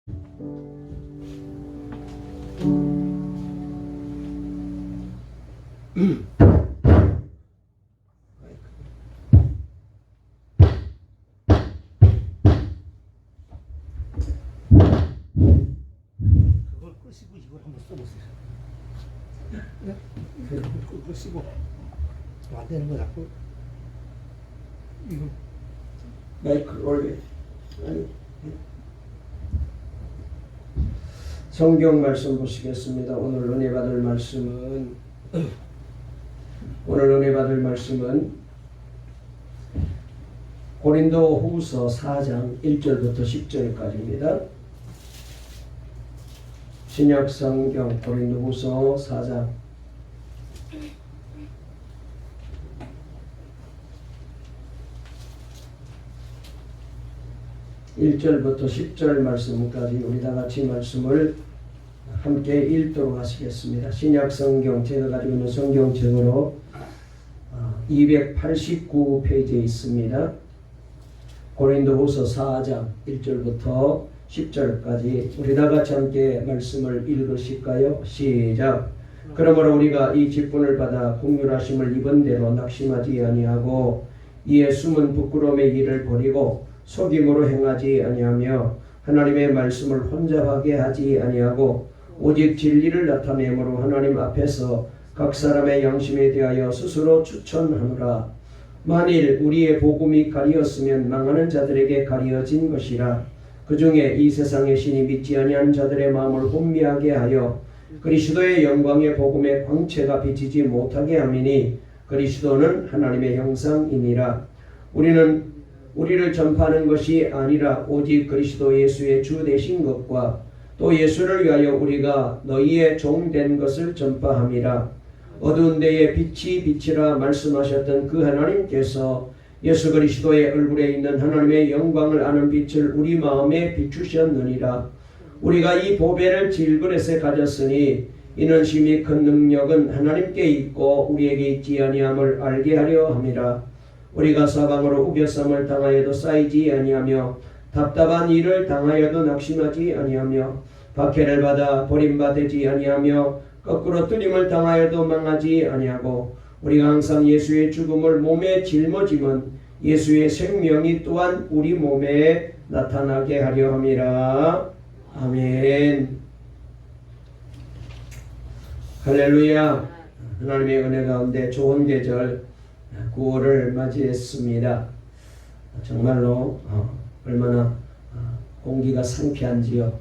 그걸 끄시고 이걸 한번 써보세요. 그걸 끄시고 안 되는 거 자꾸 이거 마이크 올려. 성경 말씀 보시겠습니다. 오늘 은혜 받을 말씀은 고린도 후서 4장 1절부터 10절까지입니다. 신약 성경 고린도 후서 4장 1절부터 10절 말씀까지 우리 다 같이 말씀을 함께 읽도록 하시겠습니다. 신약 성경 제가 가지고 있는 성경책으로 289페이지에 있습니다. 고린도후서 4장 1절부터 10절까지 우리 다 같이 함께 말씀을 읽으실까요? 시작. 그러므로 우리가 이 직분을 받아 긍휼하심을 입은 대로 낙심하지 아니하고 이에 숨은 부끄러움의 일을 버리고 속임으로 행하지 아니하며 하나님의 말씀을 혼잡하게 하지 아니하고 오직 진리를 나타내므로 하나님 앞에서 각 사람의 양심에 대하여 스스로 추천하노라. 만일 우리의 복음이 가리었으면 망하는 자들에게 가리어진 것이라. 그 중에 이 세상의 신이 믿지 아니하는 자들의 마음을 혼미하게 하여 그리스도의 영광의 복음의 광채가 비치지 못하게 함이니 그리스도는 하나님의 형상이니라. 우리를 전파하는 것이 아니라 오직 그리스도 예수의 주 되신 것과 또 예수를 위하여 우리가 너희의 종 된 것을 전파함이라. 어두운 데에 빛이 비치라 말씀하셨던 그 하나님께서 예수 그리스도의 얼굴에 있는 하나님의 영광을 아는 빛을 우리 마음에 비추셨느니라. 우리가 이 보배를 질그릇에 가졌으니 이는 심히 큰 능력은 하나님께 있고 우리에게 있지 아니함을 알게 하려 함이라. 우리가 사방으로 우겨쌈을 당하여도 쌓이지 아니하며 답답한 일을 당하여도 낙심하지 아니하며 박해를 받아 버림받지 아니하며 거꾸로 뜨림을 당하여도 망하지 아니하고 우리가 항상 예수의 죽음을 몸에 짊어지면 예수의 생명이 또한 우리 몸에 나타나게 하려 함이라. 아멘. 할렐루야. 하나님의 은혜 가운데 좋은 계절 9월을 맞이했습니다. 정말로 얼마나 공기가 상쾌한지요.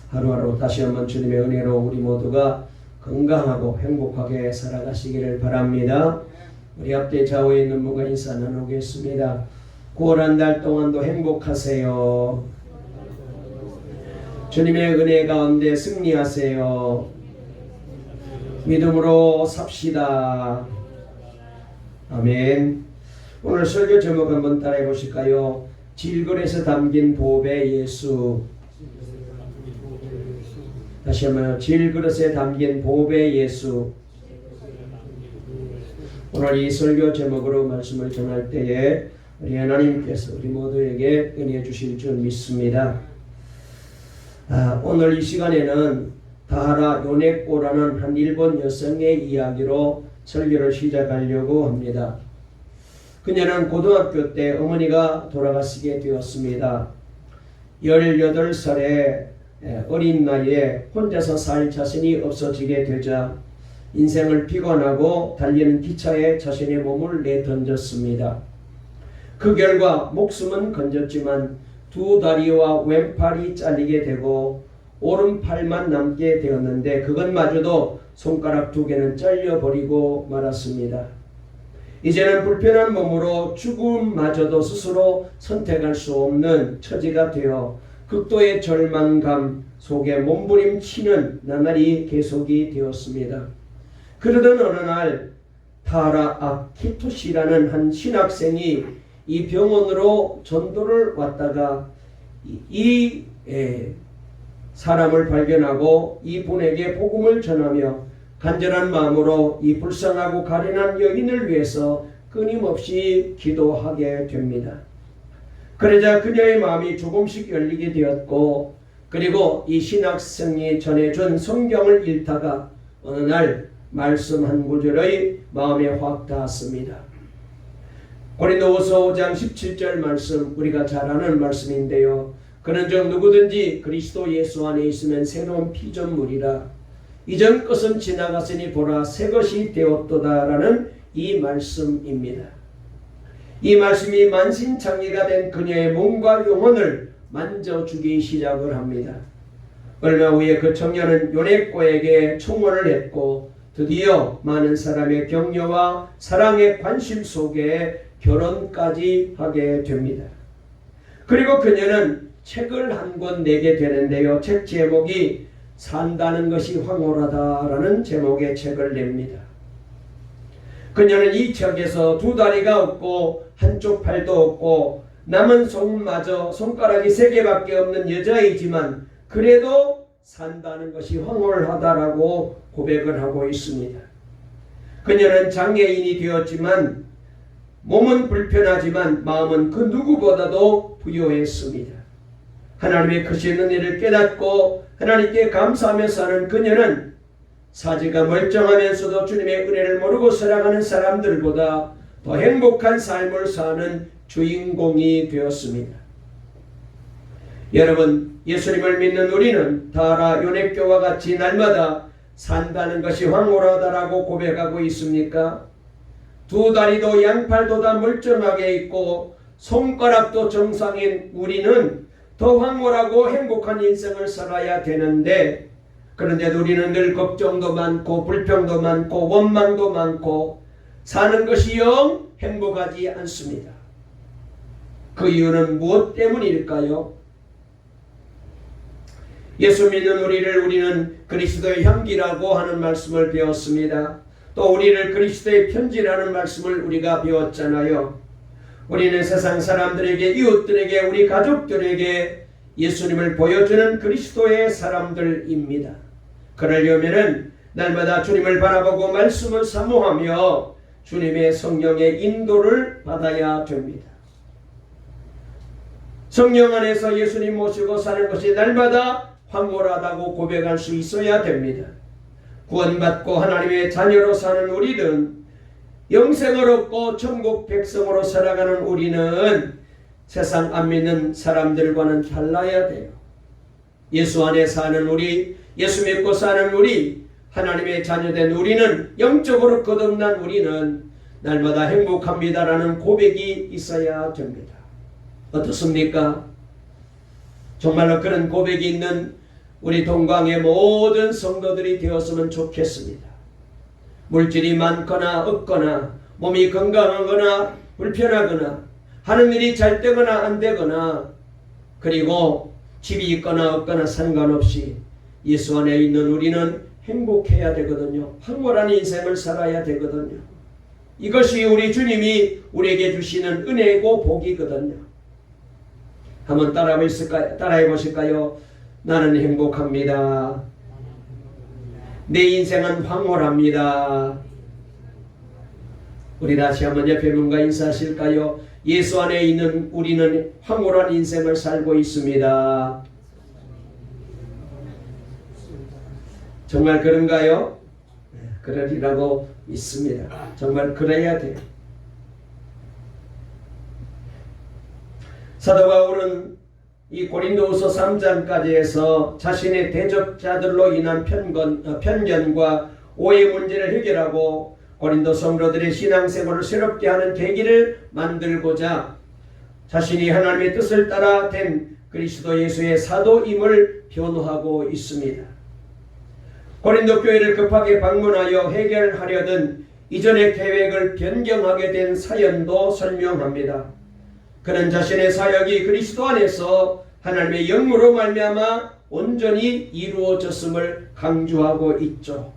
하루하루 다시 한번 주님의 은혜로 우리 모두가 건강하고 행복하게 살아가시기를 바랍니다. 우리 앞에 좌우에 있는 분과 인사 나누겠습니다. 9월 한 달 동안도 행복하세요. 주님의 은혜 가운데 승리하세요. 믿음으로 삽시다. 아멘. 오늘 설교 제목 한번 따라해 보실까요? 질그릇에 담긴 보배 예수. 다시 한번 질그릇에 담긴 보배 예수. 오늘 이 설교 제목으로 말씀을 전할 때에 우리 하나님께서 우리 모두에게 은혜 주실 줄 믿습니다. 오늘 이 시간에는 다하라 요네코라는 한 일본 여성의 이야기로 설교를 시작하려고 합니다. 그녀는 고등학교 때 어머니가 돌아가시게 되었습니다. 18살의 어린 나이에 혼자서 살 자신이 없어지게 되자 인생을 비관하고 달리는 기차에 자신의 몸을 내던졌습니다. 그 결과 목숨은 건졌지만 두 다리와 왼팔이 잘리게 되고 오른팔만 남게 되었는데 그것마저도 손가락 2개는 잘려버리고 말았습니다. 이제는 불편한 몸으로 죽음마저도 스스로 선택할 수 없는 처지가 되어 극도의 절망감 속에 몸부림치는 나날이 계속이 되었습니다. 그러던 어느 날 타하라 아키토시라는 한 신학생이 이 병원으로 전도를 왔다가 이 사람을 발견하고 이분에게 복음을 전하며 간절한 마음으로 이 불쌍하고 가련한 여인을 위해서 끊임없이 기도하게 됩니다. 그러자 그녀의 마음이 조금씩 열리게 되었고 그리고 이 신학생이 전해준 성경을 읽다가 어느 날 말씀 한 구절의 마음에 확 닿았습니다. 고린도후서 5장 17절 말씀, 우리가 잘 아는 말씀인데요. 그런즉 누구든지 그리스도 예수 안에 있으면 새로운 피조물이라 이전 것은 지나갔으니 보라 새 것이 되었도다라는 이 말씀입니다. 이 말씀이 만신창이가 된 그녀의 몸과 영혼을 만져주기 시작을 합니다. 얼마 후에 그 청년은 요네코에게 청혼을 했고 드디어 많은 사람의 격려와 사랑의 관심 속에 결혼까지 하게 됩니다. 그리고 그녀는 책을 한 권 내게 되는데요. 책 제목이 산다는 것이 황홀하다라는 제목의 책을 냅니다. 그녀는 이 책에서 두 다리가 없고 한쪽 팔도 없고 남은 손마저 손가락이 3개밖에 없는 여자이지만 그래도 산다는 것이 황홀하다라고 고백을 하고 있습니다. 그녀는 장애인이 되었지만 몸은 불편하지만 마음은 그 누구보다도 부유했습니다. 하나님의 크신 은혜를 깨닫고 하나님께 감사하며 사는 그녀는 사지가 멀쩡하면서도 주님의 은혜를 모르고 살아가는 사람들보다 더 행복한 삶을 사는 주인공이 되었습니다. 여러분, 예수님을 믿는 우리는 다라 요네교와 같이 날마다 산다는 것이 황홀하다라고 고백하고 있습니까? 두 다리도 양팔도 다 멀쩡하게 있고 손가락도 정상인 우리는 더 황홀하고 행복한 인생을 살아야 되는데, 그런데 우리는 늘 걱정도 많고 불평도 많고 원망도 많고 사는 것이 영 행복하지 않습니다. 그 이유는 무엇 때문일까요? 예수 믿는 우리는 그리스도의 향기라고 하는 말씀을 배웠습니다. 또 우리를 그리스도의 편지라는 말씀을 우리가 배웠잖아요. 우리는 세상 사람들에게, 이웃들에게, 우리 가족들에게 예수님을 보여주는 그리스도의 사람들입니다. 그러려면은 날마다 주님을 바라보고 말씀을 사모하며 주님의 성령의 인도를 받아야 됩니다. 성령 안에서 예수님 모시고 사는 것이 날마다 황홀하다고 고백할 수 있어야 됩니다. 구원받고 하나님의 자녀로 사는 우리는, 영생을 얻고 천국 백성으로 살아가는 우리는 세상 안 믿는 사람들과는 달라야 돼요. 예수 안에 사는 우리, 예수 믿고 사는 우리, 하나님의 자녀된 우리는, 영적으로 거듭난 우리는 날마다 행복합니다라는 고백이 있어야 됩니다. 어떻습니까? 정말로 그런 고백이 있는 우리 동광의 모든 성도들이 되었으면 좋겠습니다. 물질이 많거나 없거나 몸이 건강하거나 불편하거나 하는 일이 잘 되거나 안 되거나, 그리고 집이 있거나 없거나 상관없이 예수 안에 있는 우리는 행복해야 되거든요. 황홀한 인생을 살아야 되거든요. 이것이 우리 주님이 우리에게 주시는 은혜고 복이거든요. 한번 따라해 보실까요? 나는 행복합니다. 내 인생은 황홀합니다. 우리 다시 한번 옆에 분과 인사하실까요? 예수 안에 있는 우리는 황홀한 인생을 살고 있습니다. 정말 그런가요? 그러리라고 믿습니다. 정말 그래야 돼요. 사도 바울은 이 고린도후서 3장까지 해서 자신의 대적자들로 인한 편견과 오해 문제를 해결하고 고린도 성도들의 신앙생활을 새롭게 하는 계기를 만들고자 자신이 하나님의 뜻을 따라 된 그리스도 예수의 사도임을 변호하고 있습니다. 고린도 교회를 급하게 방문하여 해결하려던 이전의 계획을 변경하게 된 사연도 설명합니다. 그는 자신의 사역이 그리스도 안에서 하나님의 영으로 말미암아 온전히 이루어졌음을 강조하고 있죠.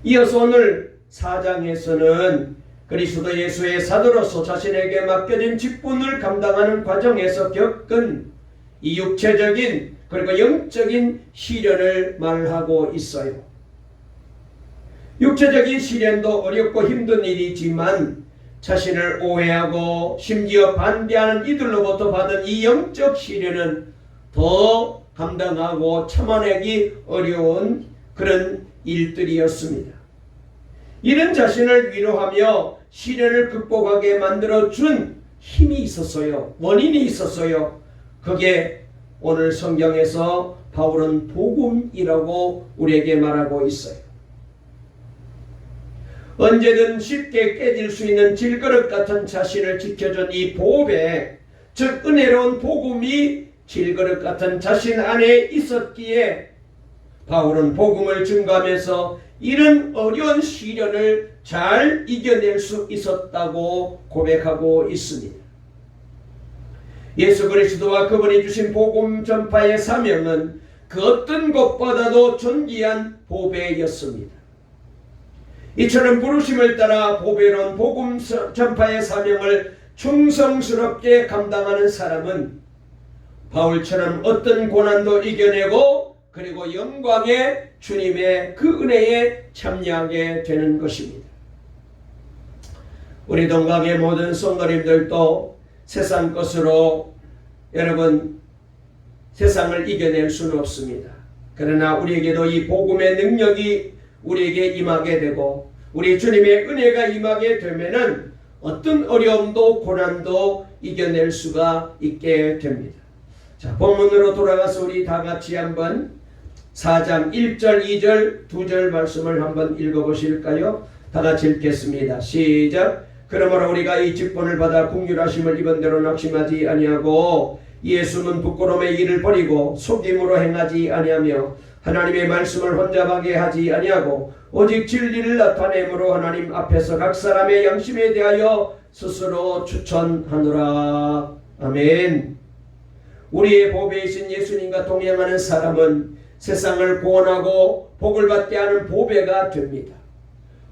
이어서 오늘 4장에서는 그리스도 예수의 사도로서 자신에게 맡겨진 직분을 감당하는 과정에서 겪은 이 육체적인 그리고 영적인 시련을 말하고 있어요. 육체적인 시련도 어렵고 힘든 일이지만 자신을 오해하고 심지어 반대하는 이들로부터 받은 이 영적 시련은 더 감당하고 참아내기 어려운 그런 일들이었습니다. 이런 자신을 위로하며 시련을 극복하게 만들어준 힘이 있었어요. 원인이 있었어요. 그게 오늘 성경에서 바울은 복음이라고 우리에게 말하고 있어요. 언제든 쉽게 깨질 수 있는 질그릇 같은 자신을 지켜준 이 보배, 즉 은혜로운 복음이 질그릇 같은 자신 안에 있었기에 바울은 복음을 증거하면서 이런 어려운 시련을 잘 이겨낼 수 있었다고 고백하고 있습니다. 예수 그리스도와 그분이 주신 복음 전파의 사명은 그 어떤 것보다도 존귀한 보배였습니다. 이처럼 부르심을 따라 보배로운 복음 전파의 사명을 충성스럽게 감당하는 사람은 바울처럼 어떤 고난도 이겨내고 그리고 영광의 주님의 그 은혜에 참여하게 되는 것입니다. 우리 동강의 모든 성도님들도 세상 것으로 여러분 세상을 이겨낼 수는 없습니다. 그러나 우리에게도 이 복음의 능력이 우리에게 임하게 되고 우리 주님의 은혜가 임하게 되면은 어떤 어려움도 고난도 이겨낼 수가 있게 됩니다. 자, 본문으로 돌아가서 우리 다 같이 한번 4장 1절, 2절, 2절 말씀을 한번 읽어보실까요? 다 같이 읽겠습니다. 시작. 그러므로 우리가 이 직분을 받아 긍휼하심을 입은 대로 낙심하지 아니하고 예수는 부끄러움의 일을 버리고 속임으로 행하지 아니하며 하나님의 말씀을 혼잡하게 하지 아니하고 오직 진리를 나타내므로 하나님 앞에서 각 사람의 양심에 대하여 스스로 추천하노라. 아멘. 우리의 보배이신 예수님과 동행하는 사람은 세상을 구원하고 복을 받게 하는 보배가 됩니다.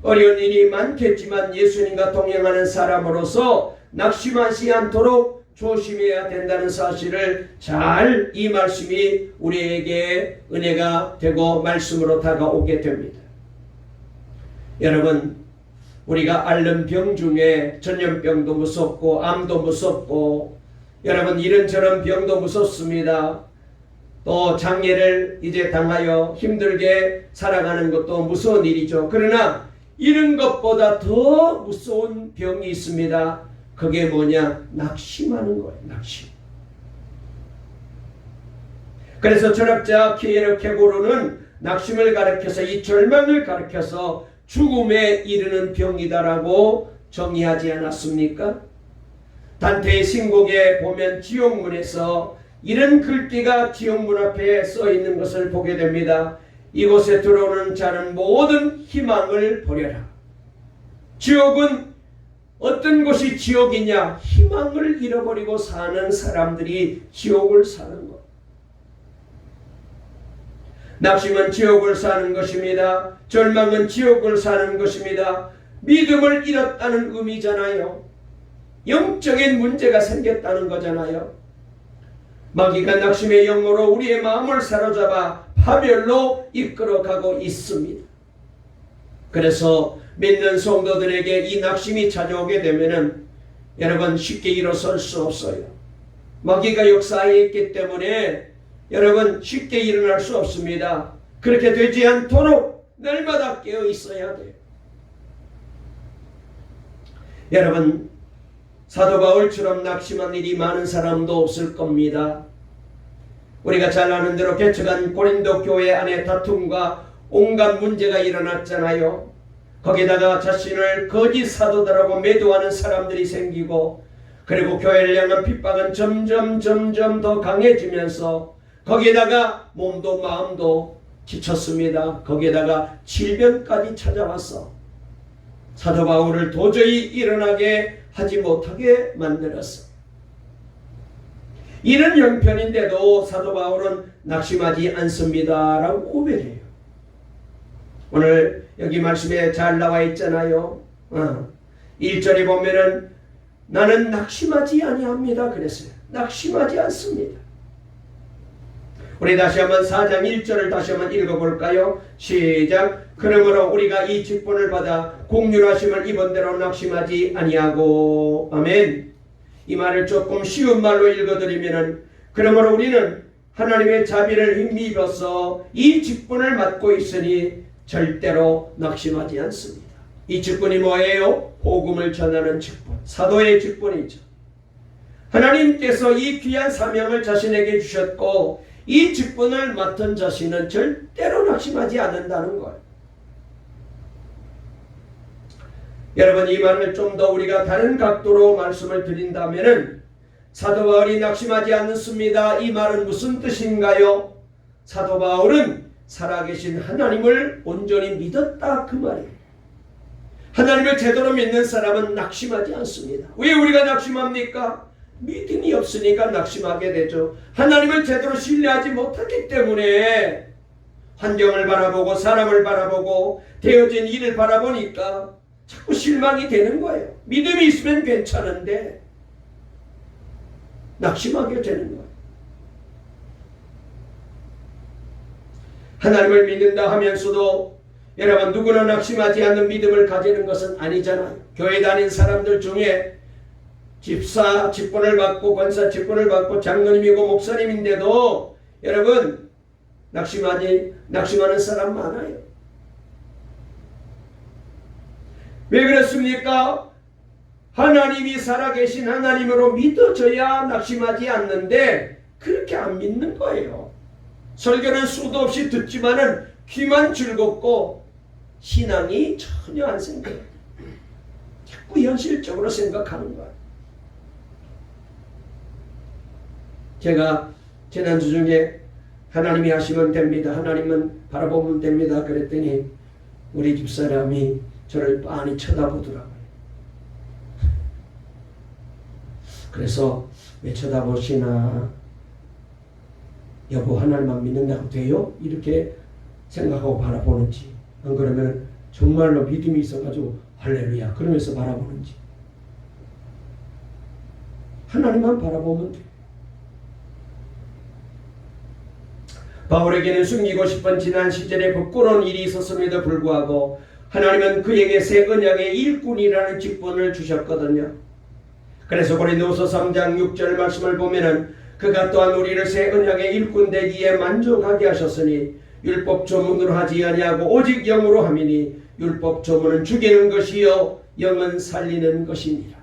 어려운 일이 많겠지만 예수님과 동행하는 사람으로서 낙심하지 않도록 조심해야 된다는 사실을 잘 이 말씀이 우리에게 은혜가 되고 말씀으로 다가오게 됩니다. 여러분, 우리가 앓는 병 중에 전염병도 무섭고 암도 무섭고 여러분 이런저런 병도 무섭습니다. 또 장애를 이제 당하여 힘들게 살아가는 것도 무서운 일이죠. 그러나 이런 것보다 더 무서운 병이 있습니다. 그게 뭐냐? 낙심하는 거예요. 낙심. 그래서 철학자 키에르 케고르는 낙심을 가리켜서 이 절망을 가리켜서 죽음에 이르는 병이다라고 정의하지 않았습니까? 단테의 신곡에 보면 지옥문에서 이런 글귀가 지옥문 앞에 써 있는 것을 보게 됩니다. 이곳에 들어오는 자는 모든 희망을 버려라. 지옥은 어떤 곳이 지옥이냐? 희망을 잃어버리고 사는 사람들이 지옥을 사는 것. 낙심은 지옥을 사는 것입니다. 절망은 지옥을 사는 것입니다. 믿음을 잃었다는 의미잖아요. 영적인 문제가 생겼다는 거잖아요. 마귀가 낙심의 영으로 우리의 마음을 사로잡아 파멸로 이끌어가고 있습니다. 그래서 믿는 성도들에게 이 낙심이 찾아오게 되면은 여러분 쉽게 일어설 수 없어요. 마귀가 역사에 있기 때문에 여러분 쉽게 일어날 수 없습니다. 그렇게 되지 않도록 날마다 깨어 있어야 돼요. 여러분 사도 바울처럼 낙심한 일이 많은 사람도 없을 겁니다. 우리가 잘 아는 대로 개척한 고린도 교회 안에 다툼과 온갖 문제가 일어났잖아요. 거기다가 자신을 거짓 사도들하고 매도하는 사람들이 생기고 그리고 교회를 향한 핍박은 점점 더 강해지면서 거기에다가 몸도 마음도 지쳤습니다. 거기에다가 질병까지 찾아왔어. 사도 바울을 도저히 일어나게 하지 못하게 만들었어. 이런 형편인데도 사도 바울은 낙심하지 않습니다 라고 고백해요. 오늘 여기 말씀에 잘 나와 있잖아요. 1절에 보면은 나는 낙심하지 아니합니다 그랬어요. 낙심하지 않습니다. 우리 다시 한번 4장 1절을 다시 한번 읽어볼까요? 시작. 그러므로 우리가 이 직분을 받아 긍휼하심을 입은 대로 낙심하지 아니하고. 아멘. 이 말을 조금 쉬운 말로 읽어드리면은 그러므로 우리는 하나님의 자비를 힘입어서 이 직분을 맡고 있으니 절대로 낙심하지 않습니다. 이 직분이 뭐예요? 복음을 전하는 직분, 사도의 직분이죠. 하나님께서 이 귀한 사명을 자신에게 주셨고 이 직분을 맡은 자신은 절대로 낙심하지 않는다는 거예요. 여러분, 이 말을 좀 더 우리가 다른 각도로 말씀을 드린다면은 사도 바울이 낙심하지 않습니다. 이 말은 무슨 뜻인가요? 사도 바울은 살아계신 하나님을 온전히 믿었다 그 말이에요. 하나님을 제대로 믿는 사람은 낙심하지 않습니다. 왜 우리가 낙심합니까? 믿음이 없으니까 낙심하게 되죠. 하나님을 제대로 신뢰하지 못하기 때문에 환경을 바라보고 사람을 바라보고 되어진 일을 바라보니까 자꾸 실망이 되는 거예요. 믿음이 있으면 괜찮은데 낙심하게 되는 거예요. 하나님을 믿는다 하면서도 여러분, 누구나 낙심하지 않는 믿음을 가지는 것은 아니잖아요. 교회 다닌 사람들 중에 집사 직분을 받고 권사 직분을 받고 장로님이고 목사님인데도 여러분 낙심하는 사람 많아요. 왜 그렇습니까? 하나님이 살아계신 하나님으로 믿어져야 낙심하지 않는데 그렇게 안 믿는 거예요. 설교는 수도 없이 듣지만은 귀만 즐겁고 신앙이 전혀 안 생겨요. 자꾸 현실적으로 생각하는 거예요. 제가 지난주 중에 하나님이 하시면 됩니다. 하나님은 바라보면 됩니다. 그랬더니 우리 집사람이 저를 빤히 쳐다보더라고요. 그래서 왜 쳐다보시나? 여보, 하나님만 믿는다고 돼요? 이렇게 생각하고 바라보는지, 안 그러면 정말로 믿음이 있어가지고 할렐루야 그러면서 바라보는지. 하나님만 바라보면 돼요. 바울에게는 숨기고 싶은 지난 시절에 부끄러운 일이 있었음에도 불구하고 하나님은 그에게 새 언약의 일꾼이라는 직분을 주셨거든요. 그래서 고린도후서 3장 6절 말씀을 보면은 그가 또한 우리를 새 언약의 일꾼 되기에 만족하게 하셨으니 율법 조문으로 하지 아니하고 오직 영으로 함이니 율법 조문은 죽이는 것이요 영은 살리는 것이니라.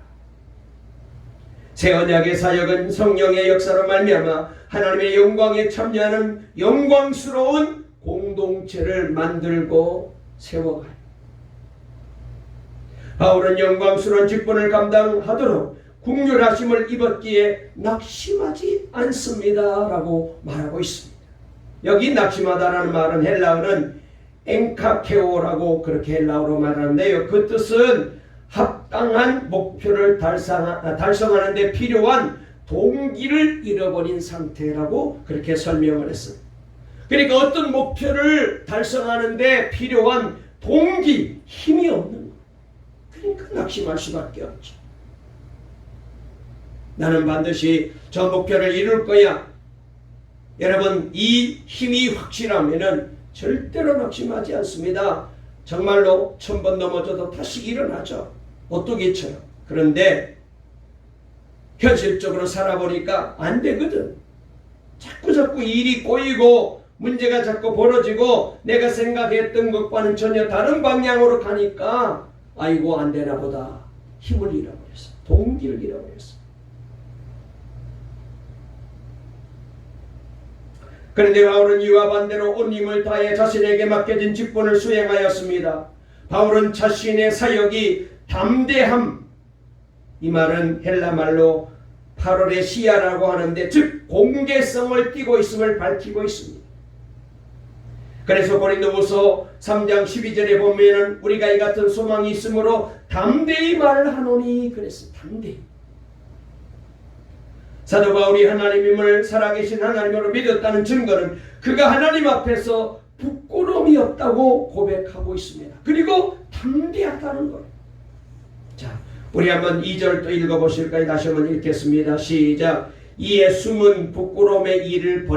새 언약의 사역은 성령의 역사로 말미암아 하나님의 영광에 참여하는 영광스러운 공동체를 만들고 세워가요. 바울은 영광스러운 직분을 감당하도록 국률하심을 입었기에 낙심하지 않습니다 라고 말하고 있습니다. 여기 낙심하다라는 말은 헬라어는 엔카케오라고 그렇게 헬라어로 말하는데요. 그 뜻은 합당한 목표를 달성하는 데 필요한 동기를 잃어버린 상태라고 그렇게 설명을 했어요. 그러니까 어떤 목표를 달성하는 데 필요한 동기, 힘이 없는 거예요. 그러니까 낙심할 수밖에 없죠. 나는 반드시 저 목표를 이룰 거야. 여러분, 이 힘이 확실하면은 절대로 낙심하지 않습니다. 정말로 1000번 넘어져도 다시 일어나죠. 오뚜기처럼. 그런데 현실적으로 살아보니까 안 되거든. 자꾸 일이 꼬이고 문제가 자꾸 벌어지고 내가 생각했던 것과는 전혀 다른 방향으로 가니까 아이고 안 되나 보다. 힘을 잃어버렸어. 동기를 잃어버렸어. 그런데 바울은 이와 반대로 온 힘을 다해 자신에게 맡겨진 직분을 수행하였습니다. 바울은 자신의 사역이 담대함, 이 말은 헬라 말로 파로레시아라고 하는데 즉 공개성을 띠고 있음을 밝히고 있습니다. 그래서 고린도후서 3장 12절에 보면은 우리가 이 같은 소망이 있으므로 담대히 말을 하노니 그랬어요. 담대히. 사도 바울이 하나님임을 살아계신 하나님으로 믿었다는 증거는 그가 하나님 앞에서 부끄러움이 없다고 고백하고 있습니다. 그리고 담대하다는 거예요. 자, 우리 한번 2절 또 읽어보실까요? 다시 한번 읽겠습니다. 시작. 이에 숨은 부끄러움의 일을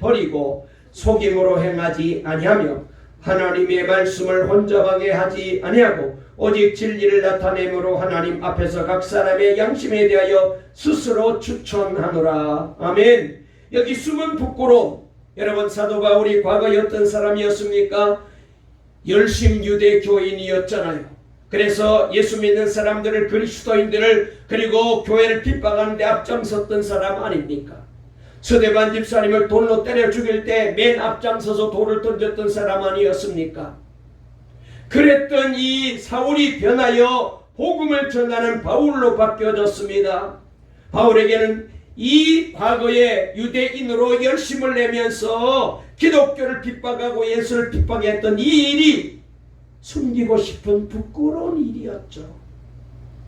버리고 속임으로 행하지 아니하며 하나님의 말씀을 혼잡하게 하지 아니하고 오직 진리를 나타내므로 하나님 앞에서 각 사람의 양심에 대하여 스스로 추천하노라. 아멘. 여기 숨은 부끄러움. 여러분, 사도 바울이 과거에 어떤 사람이었습니까? 열심 유대 교인이었잖아요. 그래서 예수 믿는 사람들을, 그리스도인들을, 그리고 교회를 핍박하는 데 앞장섰던 사람 아닙니까? 서대반 집사님을 돌로 때려 죽일 때 맨 앞장서서 돌을 던졌던 사람 아니었습니까? 그랬던 이 사울이 변하여 복음을 전하는 바울로 바뀌어졌습니다. 바울에게는 이 과거에 유대인으로 열심을 내면서 기독교를 핍박하고 예수를 핍박했던 이 일이 숨기고 싶은 부끄러운 일이었죠.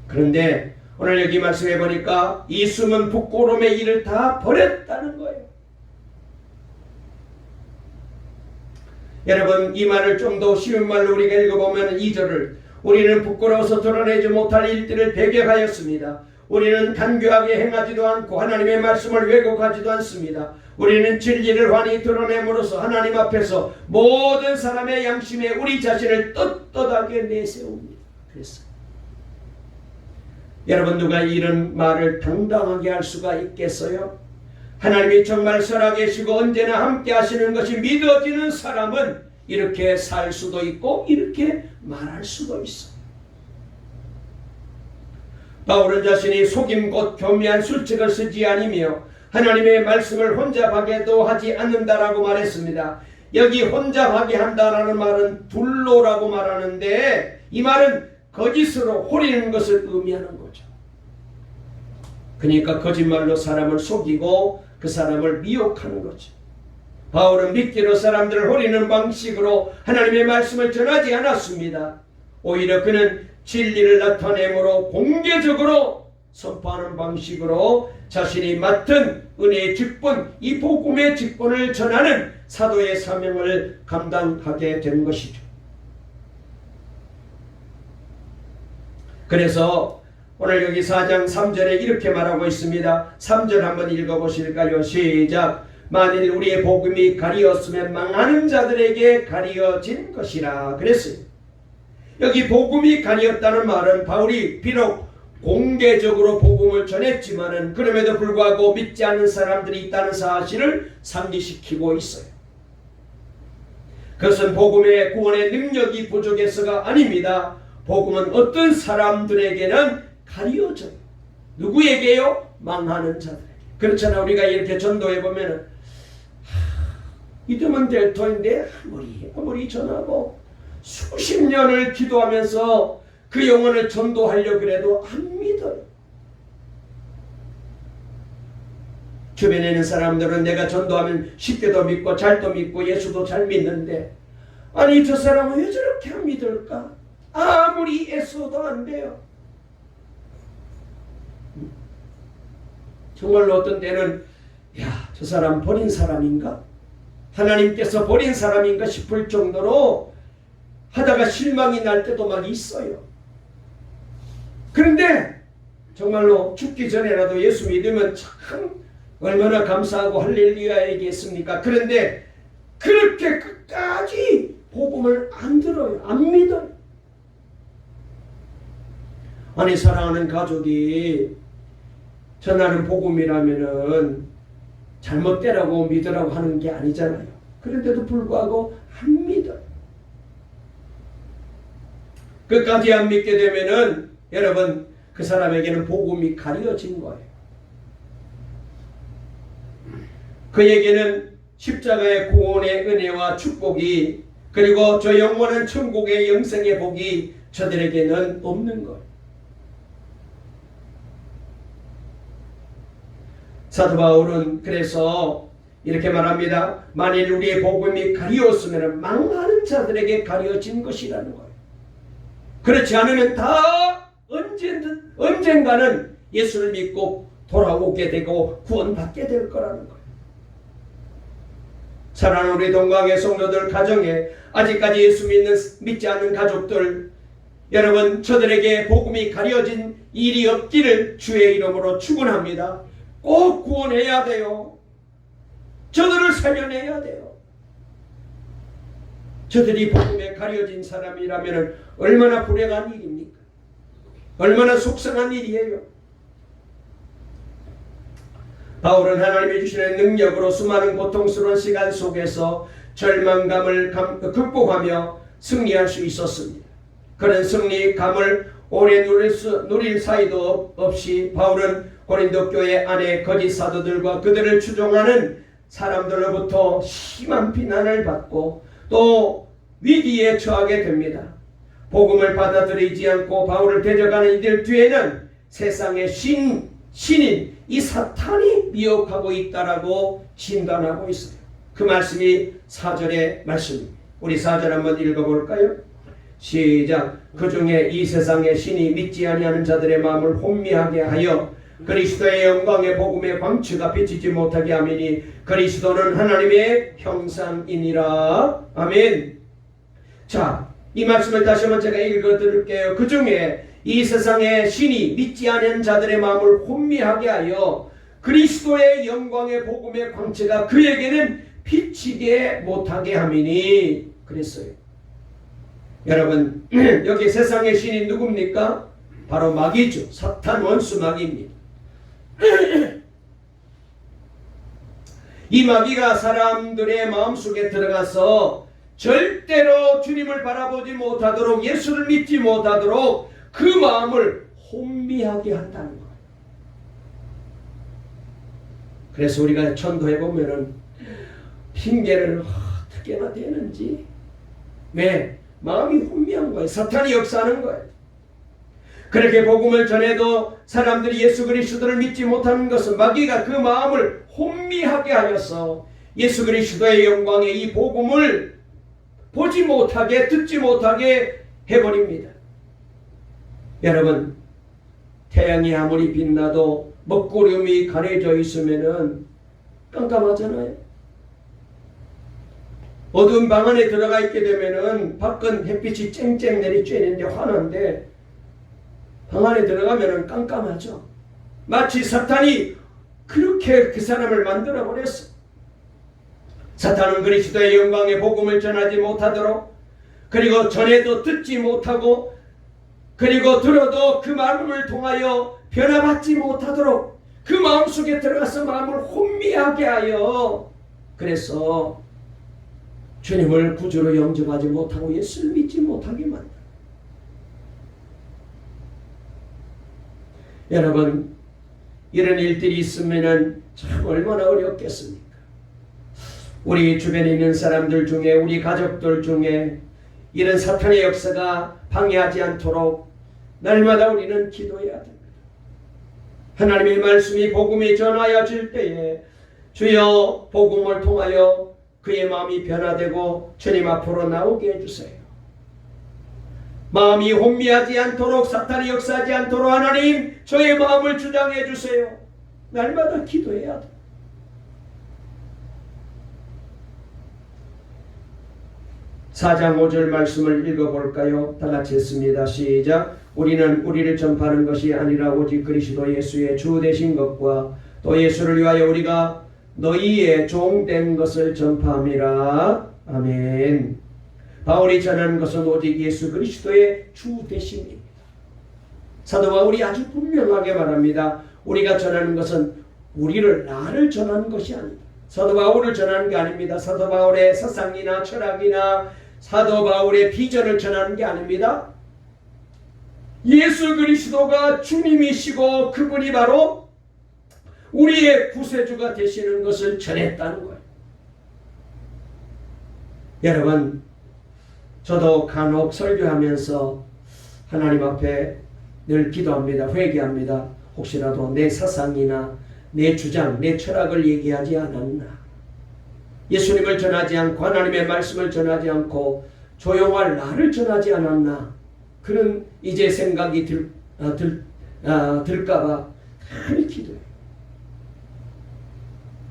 그런데 오늘 여기 말씀해 보니까 이 숨은 부끄러움의 일을 다 버렸다는 거예요. 여러분, 이 말을 좀 더 쉬운 말로 우리가 읽어보면 2절을 우리는 부끄러워서 드러내지 못할 일들을 배격하였습니다. 우리는 간교하게 행하지도 않고 하나님의 말씀을 왜곡하지도 않습니다. 우리는 진리를 환히 드러냄으로써 하나님 앞에서 모든 사람의 양심에 우리 자신을 떳떳하게 내세웁니다. 그랬어요. 여러분, 누가 이런 말을 당당하게 할 수가 있겠어요? 하나님이 정말 살아계시고 언제나 함께 하시는 것이 믿어지는 사람은 이렇게 살 수도 있고 이렇게 말할 수도 있어요. 바울은 자신이 속임 곧 교묘한 술책을 쓰지 아니며 하나님의 말씀을 혼잡하게도 하지 않는다라고 말했습니다. 여기 혼잡하게 한다라는 말은 둘로라고 말하는데 이 말은 거짓으로 호리는 것을 의미하는 거죠. 그러니까 거짓말로 사람을 속이고 그 사람을 미혹하는 거죠. 바울은 미끼로 사람들을 호리는 방식으로 하나님의 말씀을 전하지 않았습니다. 오히려 그는 진리를 나타내므로 공개적으로 선포하는 방식으로 자신이 맡은 은혜의 직분, 이 복음의 직분을 전하는 사도의 사명을 감당하게 된 것이죠. 그래서 오늘 여기 4장 3절에 이렇게 말하고 있습니다. 3절 한번 읽어보실까요? 시작. 만일 우리의 복음이 가리었으면 망하는 자들에게 가리어진 것이라 그랬어요. 여기 복음이 가리었다는 말은 바울이 비록 공개적으로 복음을 전했지만은 그럼에도 불구하고 믿지 않는 사람들이 있다는 사실을 상기시키고 있어요. 그것은 복음의 구원의 능력이 부족해서가 아닙니다. 복음은 어떤 사람들에게는 가려져요. 누구에게요? 망하는 자들에게. 그렇잖아. 우리가 이렇게 전도해보면은 믿으면 될 터인데 아무리 전하고 수십 년을 기도하면서 그 영혼을 전도하려고 해도 안 믿어요. 주변에 있는 사람들은 내가 전도하면 쉽게도 믿고 잘도 믿고 예수도 잘 믿는데 아니 저 사람은 왜 저렇게 안 믿을까? 아무리 애써도 안 돼요. 정말로 어떤 때는 저 사람 버린 사람인가? 하나님께서 버린 사람인가 싶을 정도로 하다가 실망이 날 때도 막 있어요. 그런데 정말로 죽기 전에라도 예수 믿으면 참 얼마나 감사하고 할렐루야 얘기했습니까? 그런데 그렇게 끝까지 복음을 안 들어요. 안 믿어요. 아니 사랑하는 가족이 전하는 복음이라면은 잘못되라고 믿으라고 하는 게 아니잖아요. 그런데도 불구하고 안 믿어요. 끝까지 안 믿게 되면은 여러분 그 사람에게는 복음이 가려진 거예요. 그에게는 십자가의 구원의 은혜와 축복이 그리고 저 영원한 천국의 영생의 복이 저들에게는 없는 거예요. 사도 바울은 그래서 이렇게 말합니다. 만일 우리의 복음이 가리웠으면 망하는 자들에게 가려진 것이라는 거예요. 그렇지 않으면 다 언젠가는 예수를 믿고 돌아오게 되고 구원받게 될 거라는 거예요. 사랑하는 우리 동광의 성도들 가정에 아직까지 예수 믿지 않는 가족들 여러분 저들에게 복음이 가려진 일이 없기를 주의 이름으로 축원합니다. 꼭 구원해야 돼요. 저들을 살려내야 돼요. 저들이 복음에 가려진 사람이라면 얼마나 불행한 일입니까? 얼마나 속상한 일이에요. 바울은 하나님이 주시는 능력으로 수많은 고통스러운 시간 속에서 절망감을 극복하며 승리할 수 있었습니다. 그런 승리감을 오래 누릴 사이도 없이 바울은 고린도 교회 안에 거짓 사도들과 그들을 추종하는 사람들로부터 심한 비난을 받고 또 위기에 처하게 됩니다. 복음을 받아들이지 않고 바울을 대적하는 이들 뒤에는 세상의 신인 이 사탄이 미혹하고 있다라고 진단하고 있어요. 그 말씀이 4절의 말씀입니다. 우리 4절 한번 읽어볼까요? 시작. 그 중에 이 세상의 신이 믿지 아니하는 자들의 마음을 혼미하게 하여 그리스도의 영광의 복음의 광채가 비치지 못하게 하미니 그리스도는 하나님의 형상이니라. 아멘. 자, 이 말씀을 다시 한번 제가 읽어드릴게요. 그 중에 이 세상의 신이 믿지 않은 자들의 마음을 혼미하게 하여 그리스도의 영광의 복음의 광채가 그에게는 비치게 못하게 하미니 그랬어요. 여러분, 여기 세상의 신이 누굽니까? 바로 마귀죠. 사탄 원수 마귀입니다. 이 마귀가 사람들의 마음속에 들어가서 절대로 주님을 바라보지 못하도록, 예수를 믿지 못하도록 그 마음을 혼미하게 한다는 거예요. 그래서 우리가 전도해 보면은 핑계를 어떻게나 대는지, 왜? 마음이 혼미한 거예요. 사탄이 역사하는 거예요. 그렇게 복음을 전해도 사람들이 예수 그리스도를 믿지 못하는 것은 마귀가 그 마음을 혼미하게 하여서 예수 그리스도의 영광의 이 복음을 보지 못하게, 듣지 못하게 해버립니다. 여러분, 태양이 아무리 빛나도 먹구름이 가려져 있으면은 깜깜하잖아요. 어두운 방 안에 들어가 있게 되면은 밖은 햇빛이 쨍쨍 내리쬐는데 환한데 방 안에 들어가면은 깜깜하죠. 마치 사탄이 그렇게 그 사람을 만들어 버렸어. 사탄은 그리스도의 영광의 복음을 전하지 못하도록, 그리고 전해도 듣지 못하고, 그리고 들어도 그 마음을 통하여 변화받지 못하도록 그 마음속에 들어가서 마음을 혼미하게 하여, 그래서 주님을 구주로 영접하지 못하고 예수를 믿지 못하게 만들어. 여러분, 이런 일들이 있으면 참 얼마나 어렵겠습니까? 우리 주변에 있는 사람들 중에, 우리 가족들 중에 이런 사탄의 역사가 방해하지 않도록 날마다 우리는 기도해야 됩니다. 하나님의 말씀이, 복음이 전하여질 때에 주여 복음을 통하여 그의 마음이 변화되고 주님 앞으로 나오게 해주세요. 마음이 혼미하지 않도록, 사탄이 역사하지 않도록 하나님 저의 마음을 주장해 주세요. 날마다 기도해야 돼. (4장 5절) 말씀을 읽어볼까요? 다같이 했습니다. 시작. 우리는 우리를 전파하는 것이 아니라 오직 그리스도 예수의 주 되신 것과 또 예수를 위하여 우리가 너희의 종된 것을 전파함이라. 아멘. 바울이 전하는 것은 오직 예수 그리스도의 주 되심입니다. 사도 바울이 아주 분명하게 말합니다. 우리가 전하는 것은 나를 전하는 것이 아닙니다. 사도 바울을 전하는 게 아닙니다. 사도 바울의 사상이나 철학이나 사도 바울의 비전을 전하는 게 아닙니다. 예수 그리스도가 주님이시고 그분이 바로 우리의 구세주가 되시는 것을 전했다는 거예요. 여러분, 저도 간혹 설교하면서 하나님 앞에 늘 기도합니다. 회개합니다. 혹시라도 내 사상이나 내 주장, 내 철학을 얘기하지 않았나, 예수님을 전하지 않고 하나님의 말씀을 전하지 않고 조용할 나를 전하지 않았나, 그런 이제 생각이 들까봐 늘 기도해요.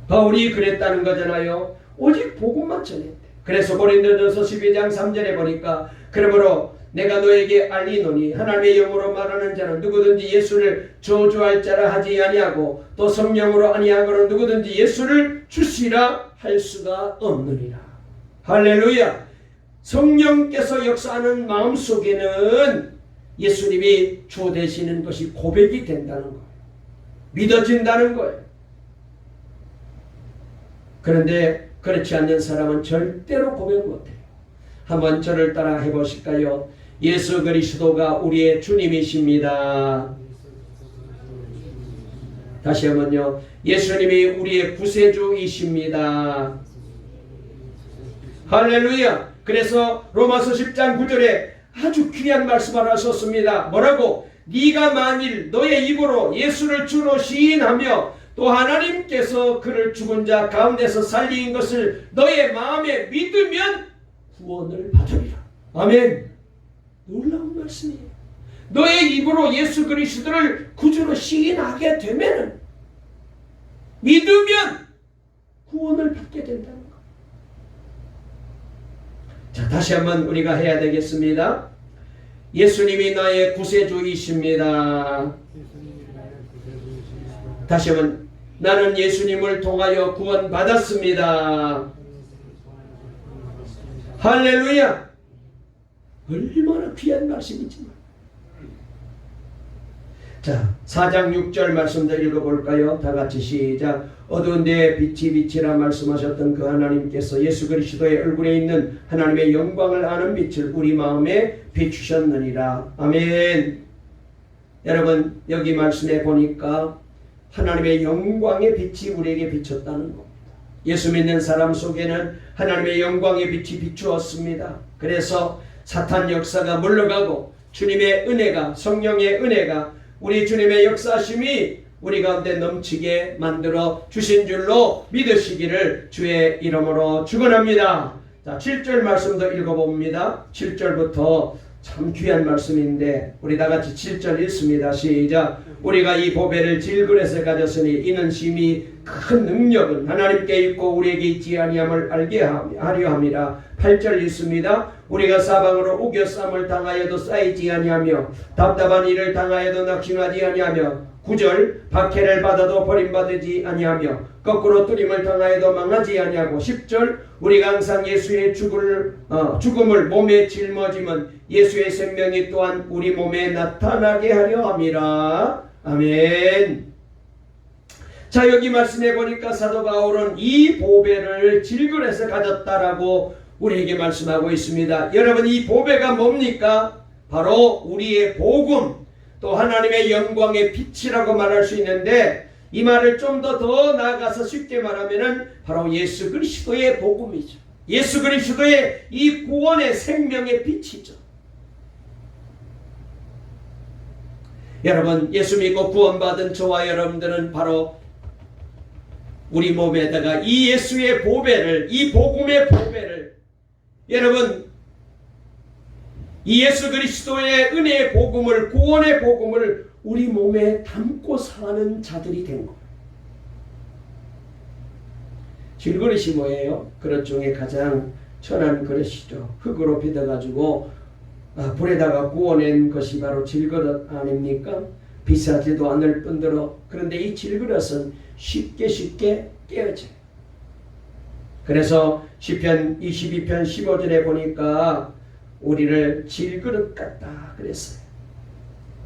바울이 그랬다는 거잖아요. 오직 복음만 전했대. 그래서 고린도전서 12장 3절에 보니까 그러므로 내가 너에게 알리노니 하나님의 영으로 말하는 자는 누구든지 예수를 저주할 자라 하지 아니하고 또 성령으로 아니하고는 누구든지 예수를 주시라 할 수가 없느니라. 할렐루야. 성령께서 역사하는 마음속에는 예수님이 주 되시는 것이 고백이 된다는 거예요. 믿어진다는 거예요. 그런데 그렇지 않는 사람은 절대로 고백 못해요. 한번 저를 따라 해보실까요? 예수 그리스도가 우리의 주님이십니다. 다시 한번요. 예수님이 우리의 구세주이십니다. 할렐루야. 그래서 로마서 10장 9절에 아주 귀한 말씀을 하셨습니다. 뭐라고? 네가 만일 너의 입으로 예수를 주로 시인하며 또 하나님께서 그를 죽은 자 가운데서 살린 것을 너의 마음에 믿으면 구원을 받으리라. 아멘. 놀라운 말씀이에요. 너의 입으로 예수 그리스도를 구주로 시인하게 되면 믿으면 구원을 받게 된다는 것. 자, 다시 한번 우리가 해야 되겠습니다. 예수님이 나의 구세주이십니다. 다시 한번 나는 예수님을 통하여 구원받았습니다. 할렐루야. 얼마나 귀한 말씀이지만. 자, 4장 6절 말씀도 읽어볼까요? 다 같이 시작. 어두운 데에 빛이 빛이라 말씀하셨던 그 하나님께서 예수 그리스도의 얼굴에 있는 하나님의 영광을 아는 빛을 우리 마음에 비추셨느니라. 아멘. 여러분, 여기 말씀에 보니까 하나님의 영광의 빛이 우리에게 비쳤다는 겁니다. 예수 믿는 사람 속에는 하나님의 영광의 빛이 비추었습니다. 그래서 사탄 역사가 물러가고 주님의 은혜가, 성령의 은혜가, 우리 주님의 역사심이 우리 가운데 넘치게 만들어 주신 줄로 믿으시기를 주의 이름으로 축원합니다. 자, 7절 말씀도 읽어봅니다. 7절부터 참 귀한 말씀인데 우리 다 같이 7절 읽습니다. 시작. 우리가 이 보배를 질그릇에 가졌으니 이는 심히 큰 능력은 하나님께 있고 우리에게 있지 아니함을 알게 하려 함이라. 8절 읽습니다. 우리가 사방으로 우겨쌈을 당하여도 쌓이지 아니하며 답답한 일을 당하여도 낙심하지 아니하며 9절 박해를 받아도 버림받지 아니하며 거꾸로 뚫림을 당하여도 망하지 아니하고 10절 우리가 항상 예수의 죽음을 몸에 짊어지면 예수의 생명이 또한 우리 몸에 나타나게 하려 함이라. 아멘. 자, 여기 말씀해 보니까 사도 바울은 이 보배를 질그릇에 가졌다라고 우리에게 말씀하고 있습니다. 여러분, 이 보배가 뭡니까? 바로 우리의 복음, 또 하나님의 영광의 빛이라고 말할 수 있는데 이 말을 좀 더 나아가서 쉽게 말하면은 바로 예수 그리스도의 복음이죠. 예수 그리스도의 이 구원의 생명의 빛이죠. 여러분, 예수 믿고 구원받은 저와 여러분들은 바로 우리 몸에다가 이 예수의 보배를, 이 복음의 보배를, 여러분, 이 예수 그리스도의 은혜의 복음을, 구원의 복음을 우리 몸에 담고 사는 자들이 된 거예요. 질그릇이 뭐예요? 그릇 중에 가장 천한 그릇이죠. 흙으로 빚어가지고 불에다가 구워낸 것이 바로 질그릇 아닙니까? 비싸지도 않을 뿐더러 그런데 이 질그릇은 쉽게 깨어져요. 그래서 시편 22편 15절에 보니까 우리를 질그릇 같다 그랬어요.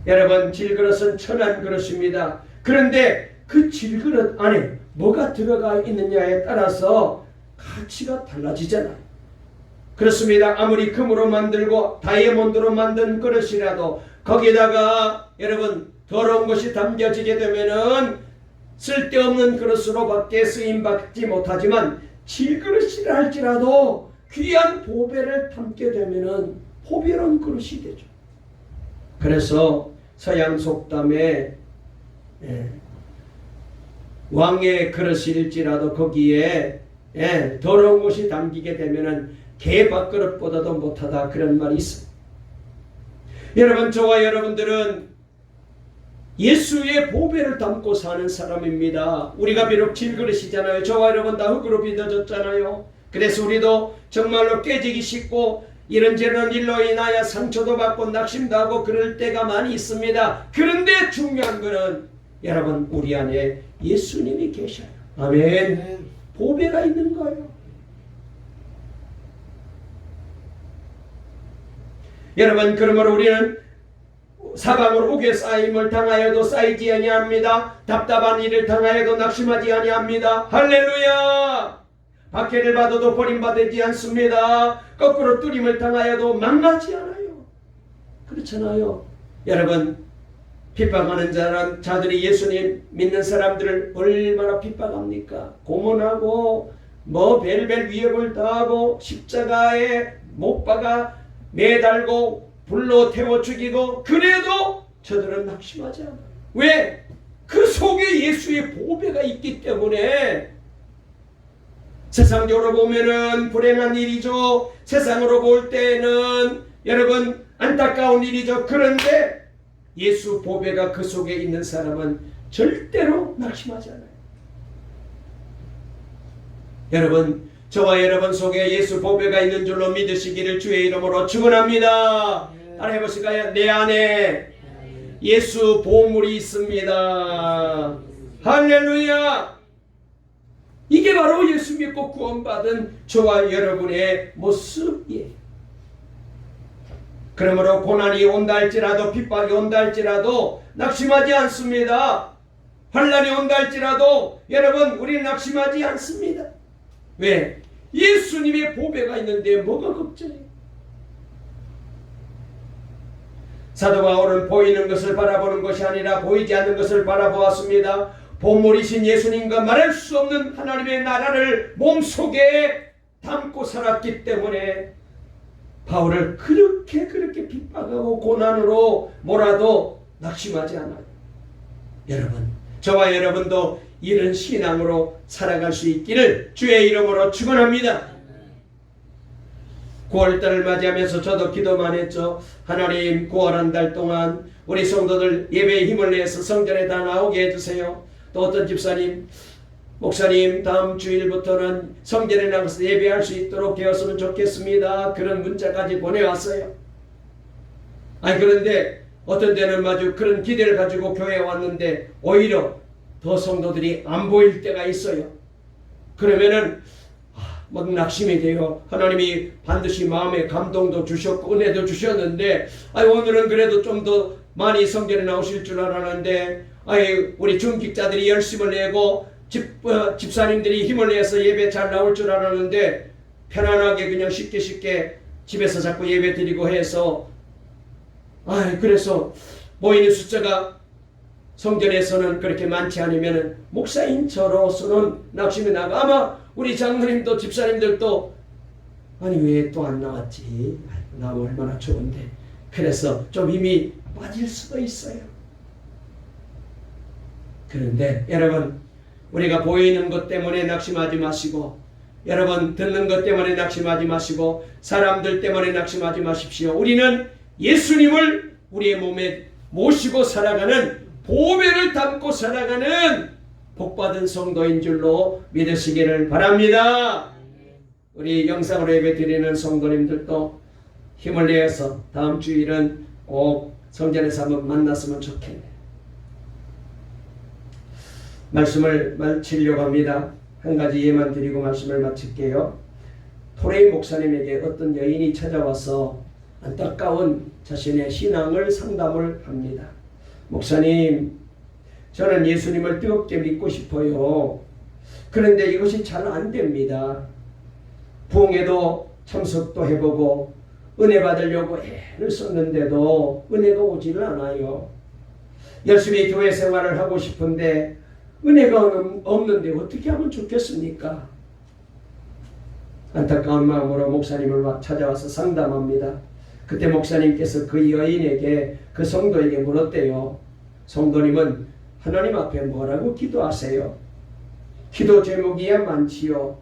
여러분, 질그릇은 천한 그릇입니다. 그런데 그 질그릇 안에 뭐가 들어가 있느냐에 따라서 가치가 달라지잖아요. 그렇습니다. 아무리 금으로 만들고 다이아몬드로 만든 그릇이라도 거기다가 여러분 더러운 것이 담겨지게 되면은 쓸데없는 그릇으로 밖에 쓰임받지 못하지만 질그릇이라 할지라도 귀한 보배를 담게 되면은 보배로운 그릇이 되죠. 그래서 서양 속담에 왕의 그릇일지라도 거기에 더러운 것이 담기게 되면은 개 밥그릇보다도 못하다 그런 말이 있어요. 여러분, 저와 여러분들은 예수의 보배를 담고 사는 사람입니다. 우리가 비록 질그릇이잖아요. 저와 여러분 다 흙으로 빚어졌잖아요. 그래서 우리도 정말로 깨지기 쉽고 이런저런 일로 인하여 상처도 받고 낙심도 하고 그럴 때가 많이 있습니다. 그런데 중요한 것은 여러분, 우리 안에 예수님이 계셔요. 아멘. 보배가 있는 거예요. 여러분, 그러므로 우리는 사방으로 우겨 쌓임을 당하여도 쌓이지 아니합니다. 답답한 일을 당하여도 낙심하지 아니합니다. 할렐루야. 박해를 받아도 버림받지 않습니다. 거꾸로 뚫림을 당하여도 망하지 않아요. 그렇잖아요. 여러분, 핍박하는 자들이 예수님 믿는 사람들을 얼마나 핍박합니까? 고문하고 별별 위협을 당하고 십자가에 못 박아 매달고 불로 태워 죽이고, 그래도 저들은 낙심하지 않아요. 왜? 그 속에 예수의 보배가 있기 때문에. 세상적으로 보면은 불행한 일이죠. 세상으로 볼 때는 여러분 안타까운 일이죠. 그런데 예수 보배가 그 속에 있는 사람은 절대로 낙심하지 않아요. 여러분, 저와 여러분 속에 예수 보배가 있는 줄로 믿으시기를 주의 이름으로 축원합니다. 따라 해보실까요? 내 안에 예수 보물이 있습니다. 할렐루야! 이게 바로 예수 믿고 구원받은 저와 여러분의 모습이에요. 그러므로 고난이 온다 할지라도, 핍박이 온다 할지라도 낙심하지 않습니다. 환난이 온다 할지라도 여러분, 우리는 낙심하지 않습니다. 왜? 예수님의 보배가 있는데 뭐가 걱정이에요? 사도 바울은 보이는 것을 바라보는 것이 아니라 보이지 않는 것을 바라보았습니다. 보물이신 예수님과 말할 수 없는 하나님의 나라를 몸속에 담고 살았기 때문에 바울을 그렇게 핍박하고 고난으로 몰아도 낙심하지 않아요. 여러분, 저와 여러분도 이런 신앙으로 살아갈 수 있기를 주의 이름으로 축원합니다. 9월달을 맞이하면서 저도 기도만 했죠. 하나님, 9월 한 달 동안 우리 성도들 예배에 힘을 내서 성전에 다 나오게 해주세요. 또 어떤 집사님, 목사님, 다음 주일부터는 성전에 나가서 예배할 수 있도록 되었으면 좋겠습니다. 그런 문자까지 보내왔어요. 그런데 어떤 때는 마주 그런 기대를 가지고 교회에 왔는데 오히려 더 성도들이 안 보일 때가 있어요. 그러면은 막 낙심이 돼요. 하나님이 반드시 마음에 감동도 주셨고 은혜도 주셨는데 오늘은 그래도 좀 더 많이 성전에 나오실 줄 알았는데 우리 중직자들이 열심을 내고 집사님들이 힘을 내서 예배 잘 나올 줄 알았는데 편안하게 그냥 쉽게 집에서 자꾸 예배 드리고 해서 그래서 모이는 숫자가 성전에서는 그렇게 많지 않으면 목사인 저로서는 낙심이 나고, 아마 우리 장로님도 집사님들도 왜 또 안 나왔지? 나면 얼마나 좋은데. 그래서 좀 힘이 빠질 수도 있어요. 그런데 여러분, 우리가 보이는 것 때문에 낙심하지 마시고, 여러분 듣는 것 때문에 낙심하지 마시고, 사람들 때문에 낙심하지 마십시오. 우리는 예수님을 우리의 몸에 모시고 살아가는, 보배를 담고 살아가는 복받은 성도인 줄로 믿으시기를 바랍니다. 우리 영상으로 예배 드리는 성도님들도 힘을 내어서 다음 주일은 꼭 성전에서 한번 만났으면 좋겠네요. 말씀을 마치려고 합니다. 한 가지 예만 드리고 말씀을 마칠게요. 토레이 목사님에게 어떤 여인이 찾아와서 안타까운 자신의 신앙을 상담을 합니다. 목사님, 저는 예수님을 뜨겁게 믿고 싶어요. 그런데 이것이 잘 안 됩니다. 부흥회도 참석도 해보고 은혜 받으려고 애를 썼는데도 은혜가 오지를 않아요. 열심히 교회 생활을 하고 싶은데 은혜가 없는데 어떻게 하면 좋겠습니까? 안타까운 마음으로 목사님을 찾아와서 상담합니다. 그때 목사님께서 그 여인에게, 그 성도에게 물었대요. 성도님은 하나님 앞에 뭐라고 기도하세요? 기도 제목이야 많지요.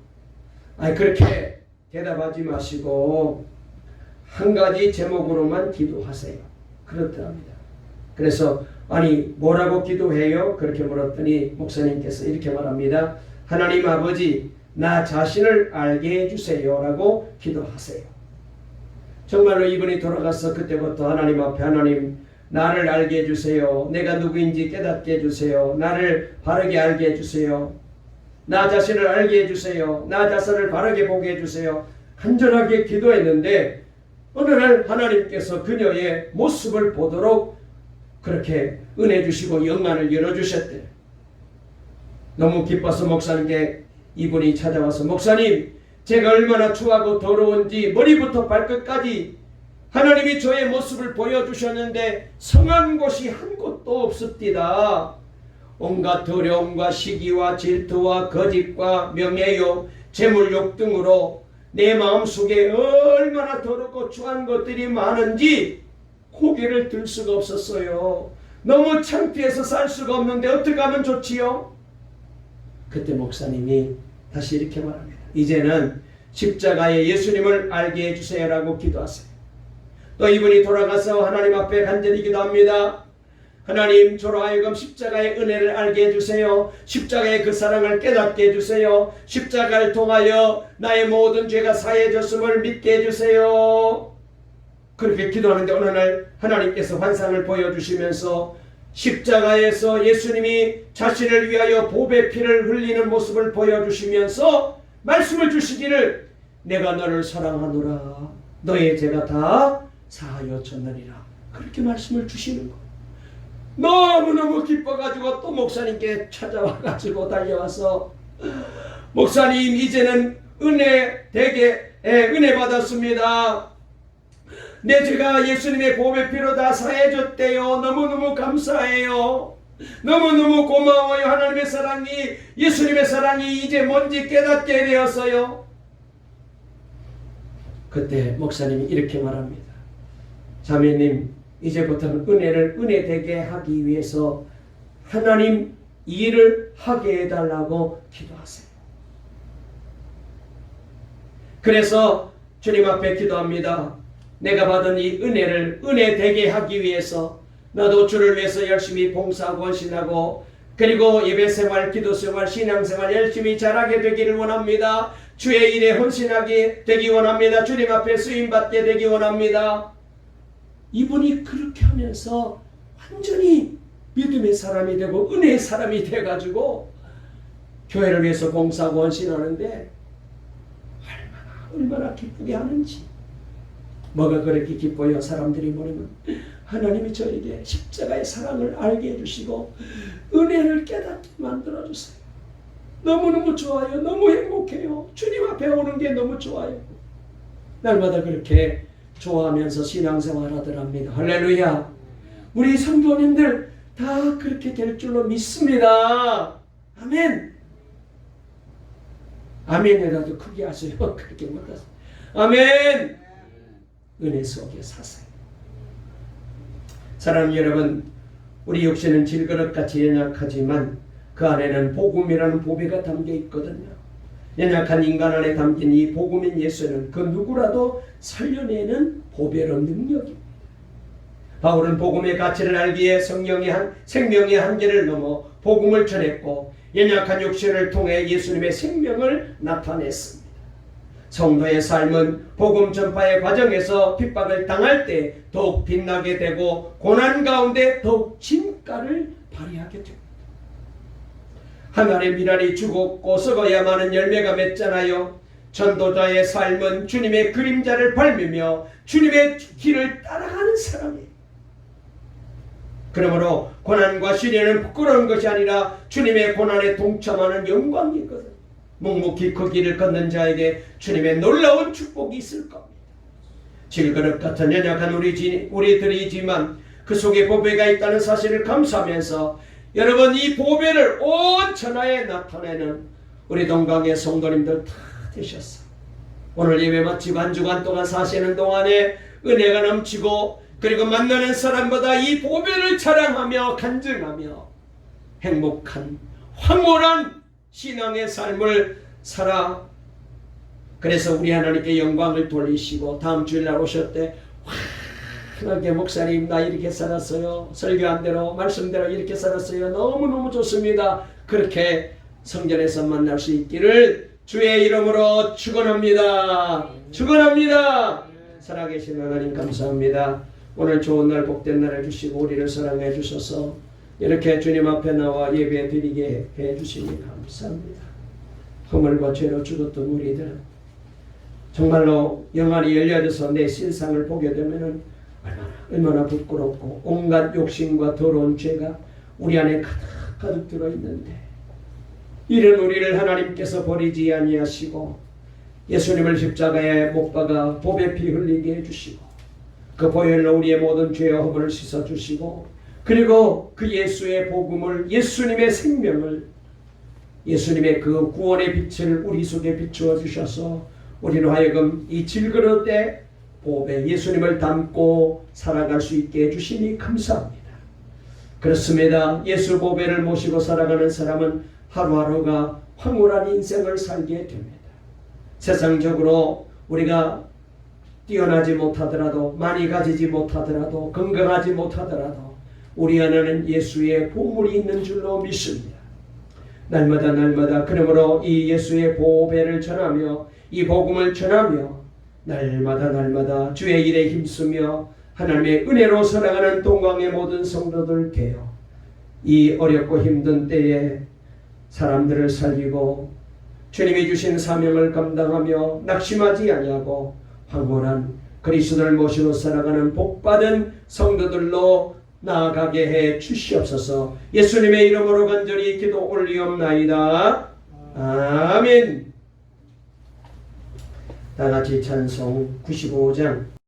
그렇게 대답하지 마시고 한 가지 제목으로만 기도하세요. 그렇답니다. 그래서 뭐라고 기도해요? 그렇게 물었더니 목사님께서 이렇게 말합니다. 하나님 아버지, 나 자신을 알게 해주세요 라고 기도하세요. 정말로 이분이 돌아가서 그때부터 하나님 앞에, 하나님 나를 알게 해주세요. 내가 누구인지 깨닫게 해주세요. 나를 바르게 알게 해주세요. 나 자신을 알게 해주세요. 나 자신을 바르게 보게 해주세요. 간절하게 기도했는데 어느 날 하나님께서 그녀의 모습을 보도록 그렇게 은혜 주시고 영안을 열어주셨대요. 너무 기뻐서 목사님께 이분이 찾아와서 목사님, 제가 얼마나 추하고 더러운지 머리부터 발끝까지 하나님이 저의 모습을 보여주셨는데 성한 곳이 한 곳도 없습니다. 온갖 더러움과 시기와 질투와 거짓과 명예욕, 재물욕 등으로 내 마음속에 얼마나 더럽고 추한 것들이 많은지 고개를 들 수가 없었어요. 너무 창피해서 살 수가 없는데 어떻게 하면 좋지요? 그때 목사님이 다시 이렇게 말합니다. 이제는 십자가의 예수님을 알게 해주세요라고 기도하세요. 또 이분이 돌아가서 하나님 앞에 간절히 기도합니다. 하나님, 저로 하여금 십자가의 은혜를 알게 해주세요. 십자가의 그 사랑을 깨닫게 해주세요. 십자가를 통하여 나의 모든 죄가 사해졌음을 믿게 해주세요. 그렇게 기도하는데 어느 날 하나님께서 환상을 보여주시면서 십자가에서 예수님이 자신을 위하여 보배 피를 흘리는 모습을 보여주시면서 말씀을 주시기를 내가 너를 사랑하노라. 너의 죄가 다 사하여 졌느니라. 그렇게 말씀을 주시는 거예요. 너무너무 기뻐가지고 또 목사님께 찾아와가지고 달려와서 목사님, 이제는 은혜 받았습니다. 내 죄가 예수님의 보배 피로 다 사해졌대요. 너무너무 감사해요. 너무너무 고마워요. 하나님의 사랑이, 예수님의 사랑이 이제 뭔지 깨닫게 되었어요. 그때 목사님이 이렇게 말합니다. 자매님, 이제부터는 은혜를 은혜되게 하기 위해서 하나님 일을 하게 해달라고 기도하세요. 그래서 주님 앞에 기도합니다. 내가 받은 이 은혜를 은혜되게 하기 위해서 나도 주를 위해서 열심히 봉사하고 헌신하고 그리고 예배생활, 기도생활, 신앙생활 열심히 잘하게 되기를 원합니다. 주의 일에 헌신하게 되기 원합니다. 주님 앞에 쓰임받게 되기 원합니다. 이분이 그렇게 하면서 완전히 믿음의 사람이 되고 은혜의 사람이 돼가지고 교회를 위해서 봉사하고 헌신하는데 얼마나 기쁘게 하는지. 뭐가 그렇게 기뻐요? 사람들이 모르면 하나님이 저에게 십자가의 사랑을 알게 해주시고 은혜를 깨닫게 만들어주세요. 너무너무 좋아요. 너무 행복해요. 주님 앞에 오는 게 너무 좋아요. 날마다 그렇게 좋아하면서 신앙생활 하더랍니다. 할렐루야. 우리 성도님들 다 그렇게 될 줄로 믿습니다. 아멘. 아멘이라도 크게 하세요. 그렇게 못하세요. 아멘. 은혜 속에 사세요. 사랑하는 여러분, 우리 육신은 질그릇같이 연약하지만 그 안에는 복음이라는 보배가 담겨 있거든요. 연약한 인간 안에 담긴 이 복음인 예수는 그 누구라도 살려내는 보배로 능력입니다. 바울은 복음의 가치를 알기에 생명의 한계를 넘어 복음을 전했고 연약한 육신을 통해 예수님의 생명을 나타냈습니다. 성도의 삶은 복음 전파의 과정에서 핍박을 당할 때 더욱 빛나게 되고 고난 가운데 더욱 진가를 발휘하게 됩니다. 한 알의 미랄이 죽었고 썩어야만은 열매가 맺잖아요. 전도자의 삶은 주님의 그림자를 밟으며 주님의 길을 따라가는 사람이에요. 그러므로 고난과 시련은 부끄러운 것이 아니라 주님의 고난에 동참하는 영광이거든요. 묵묵히 그 길을 걷는 자에게 주님의 놀라운 축복이 있을 겁니다. 질그릇 같은 연약한 우리들이지만 그 속에 보배가 있다는 사실을 감사하면서 여러분, 이 보배를 온 천하에 나타내는 우리 동강의 성도님들 다 되셨어요. 오늘 예배 마치고 한 주간 동안 사시는 동안에 은혜가 넘치고 그리고 만나는 사람보다 이 보배를 자랑하며 간증하며 행복한 황홀한 신앙의 삶을 살아. 그래서 우리 하나님께 영광을 돌리시고 다음 주일날 오실 때 환하게 목사님 나 이렇게 살았어요. 설교한 대로 말씀대로 이렇게 살았어요. 너무너무 좋습니다. 그렇게 성전에서 만날 수 있기를 주의 이름으로 축원합니다. 축원합니다. 살아계신 하나님 감사합니다. 오늘 좋은 날 복된 날을 주시고 우리를 사랑해 주셔서 이렇게 주님 앞에 나와 예배 드리게 해 주시니 감사합니다. 허물과 죄로 죽었던 우리들은 정말로 영안이 열려져서 내 실상을 보게 되면은 얼마나 부끄럽고 온갖 욕심과 더러운 죄가 우리 안에 가득 들어있는데 이런 우리를 하나님께서 버리지 아니하시고 예수님을 십자가에 못 박아 보배 피 흘리게 해주시고 그 보혈로 우리의 모든 죄와 허물을 씻어주시고 그리고 그 예수의 복음을, 예수님의 생명을, 예수님의 그 구원의 빛을 우리 속에 비추어 주셔서 우리로 하여금 이 질그릇에 보배 예수님을 담고 살아갈 수 있게 해주시니 감사합니다. 그렇습니다. 예수 보배를 모시고 살아가는 사람은 하루하루가 황홀한 인생을 살게 됩니다. 세상적으로 우리가 뛰어나지 못하더라도, 많이 가지지 못하더라도, 건강하지 못하더라도 우리 안에는 예수의 보물이 있는 줄로 믿습니다. 날마다 날마다 그러므로 이 예수의 보배를 전하며 이 복음을 전하며 날마다 주의 일에 힘쓰며 하나님의 은혜로 살아가는 동광의 모든 성도들 되어 이 어렵고 힘든 때에 사람들을 살리고 주님이 주신 사명을 감당하며 낙심하지 아니하고 황홀한 그리스도를 모시고 살아가는 복받은 성도들로 나아가게 해 주시옵소서. 예수님의 이름으로 간절히 기도 올리옵나이다. 아멘. 다같이 찬송 95장